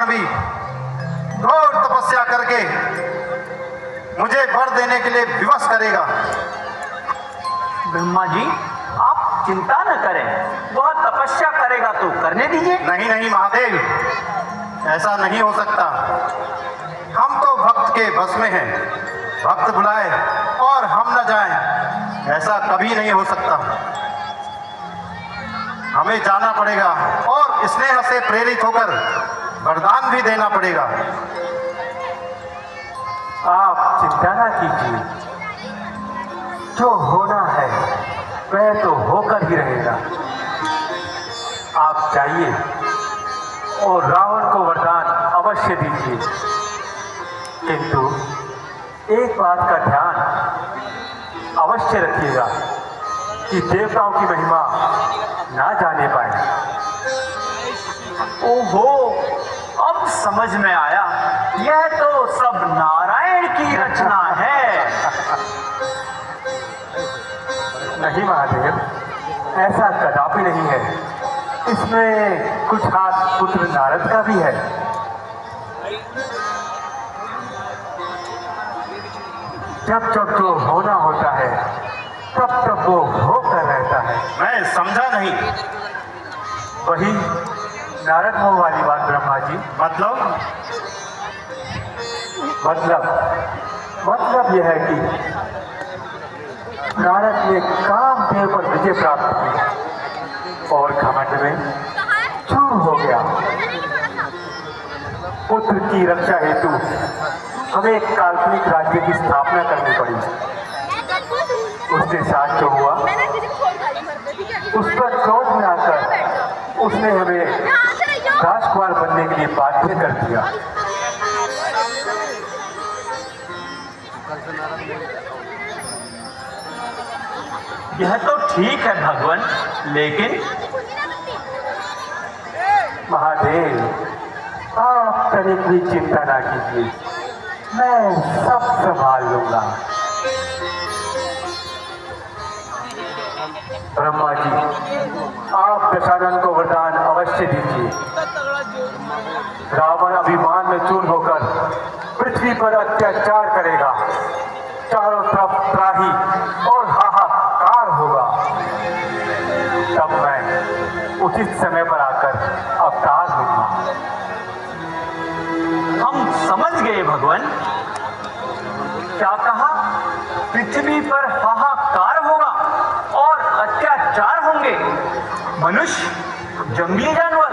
भी घोर तपस्या करके मुझे वर देने के लिए विवश करेगा। ब्रह्मा जी, आप चिंता न करें, वह तपस्या करेगा तो करने दीजिए। नहीं नहीं महादेव, ऐसा नहीं हो सकता। हम तो भक्त के बस में हैं। भक्त बुलाए और हम न जाएं, ऐसा कभी नहीं हो सकता। हमें जाना पड़ेगा और स्नेह से प्रेरित होकर वरदान भी देना पड़ेगा। आप चिंता ना कीजिए, जो होना है वह तो होकर ही रहेगा। आप जाइए और रावण को वरदान अवश्य दीजिए, किंतु एक बात का ध्यान अवश्य रखिएगा कि देवताओं की महिमा ना जाने पाए। ओहो, अब समझ में आया, यह तो सब नारायण की रचना है। नहीं महादेव, ऐसा कदापि नहीं है। इसमें कुछ हाथ पुत्र नारद का भी है। जब जब जो होना होता है तब तब वो होकर रहता है। मैं समझा नहीं। वही नारद मोह वाली बात ब्रह्मा जी। मतलब यह है कि नारद ने कामदेव पर विजय प्राप्त की और घमंड में चूर हो गया। पुत्र की रक्षा हेतु हमें एक काल्पनिक राज्य की स्थापना करनी पड़ी। उसके साथ जो हुआ, उस पर क्रोध में आकर उसने हमें राजकुमार बनने के लिए बाध्य कर दिया। यह तो ठीक है भगवान, लेकिन महादेव, आप तनिक भी चिंता ना कीजिए, मैं सब संभाल लूंगा। ब्रह्मा जी, आप दशानन को वरदान अवश्य दीजिए। रावण अभिमान में चूर होकर पृथ्वी पर अत्याचार करेगा। चारों तरफ त्राही और हाहाकार होगा। तब मैं उचित समय पर आकर अवतार लूंगा। हम समझ गए भगवान। क्या कहा? पृथ्वी पर हाहाकार होगा और अत्याचार होंगे। मनुष्य, जंगली जानवर,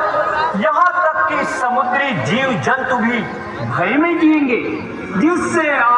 यहाँ तक कि समुद्री जीव जंतु भी भय में जिएंगे, जिससे आप